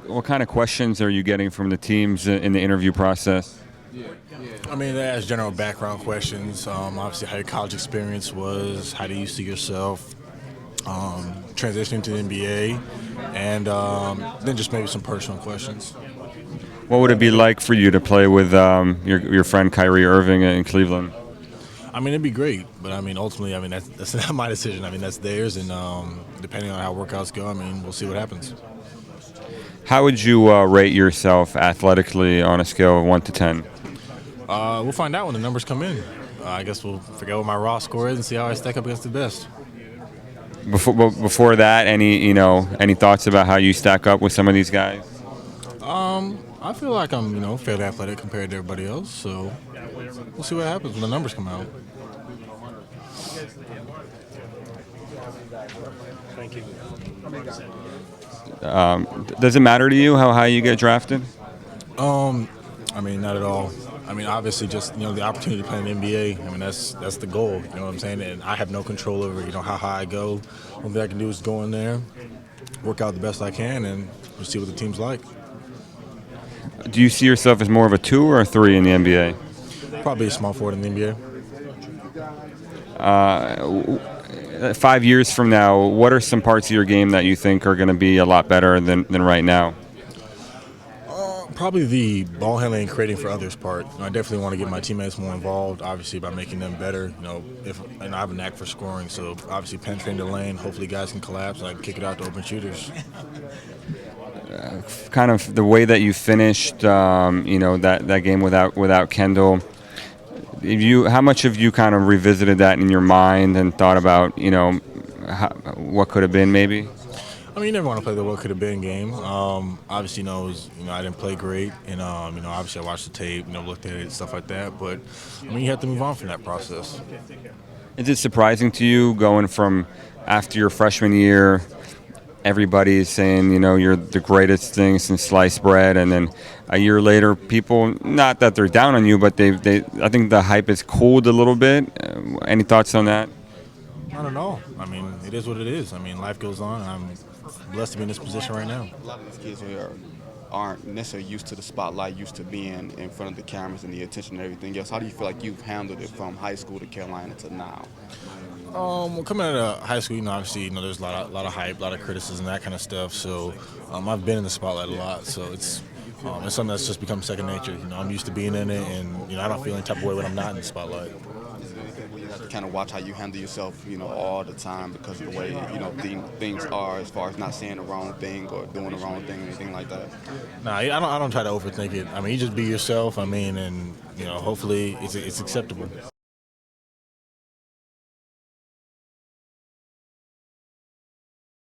what kind of questions are you getting from the teams in the interview process? I mean, they ask general background questions. Obviously, how your college experience was, how do you see yourself transitioning to the NBA, and then just maybe some personal questions. What would it be like for you to play with your friend Kyrie Irving in Cleveland? I mean, it'd be great, but I mean, ultimately, I mean, that's not my decision. I mean, that's theirs, and depending on how workouts go, I mean, we'll see what happens. How would you rate yourself athletically on a scale of 1 to 10? We'll find out when the numbers come in. I guess we'll figure out what my raw score is and see how I stack up against the best. Before that, any thoughts about how you stack up with some of these guys? I feel like I'm, fairly athletic compared to everybody else, so we'll see what happens when the numbers come out. Thank you. Does it matter to you how high you get drafted? I mean, not at all. I mean, obviously, just the opportunity to play in the NBA. I mean, that's the goal. You know what I'm saying? And I have no control over how high I go. Only thing I can do is go in there, work out the best I can, and we'll see what the team's like. Do you see yourself as more of a 2 or a 3 in the NBA? Probably a small forward in the NBA. 5 years from now, what are some parts of your game that you think are going to be a lot better than right now? Probably the ball handling and creating for others part. I definitely want to get my teammates more involved, obviously, by making them better. And I have a knack for scoring, so obviously penetrating the lane, hopefully guys can collapse and I can kick it out to open shooters. Kind of the way that you finished, that game without Kendall. How much have you kind of revisited that in your mind and thought about, what could have been maybe? I mean, you never want to play the what could have been game. Obviously, I didn't play great, and obviously I watched the tape, looked at it, stuff like that. But I mean, you have to move on from that process. Is it surprising to you going from after your freshman year? Everybody's saying, you're the greatest thing since sliced bread, and then a year later, people, not that they're down on you, but I think the hype has cooled a little bit. Any thoughts on that? I don't know. I mean, it is what it is. I mean, life goes on. I'm blessed to be in this position right now. A lot of these kids here aren't necessarily used to the spotlight, used to being in front of the cameras and the attention and everything else. How do you feel like you've handled it from high school to Carolina to now? Well, coming out of high school, obviously, there's a lot of hype, a lot of criticism, that kind of stuff. So I've been in the spotlight a lot. So it's something that's just become second nature. I'm used to being in it, and I don't feel any type of way when I'm not in the spotlight. Is there anything where you have to kind of watch how you handle yourself, all the time because of the way, things are as far as not saying the wrong thing or doing the wrong thing or anything like that? Nah, I don't try to overthink it. I mean, you just be yourself. I mean, and hopefully it's acceptable.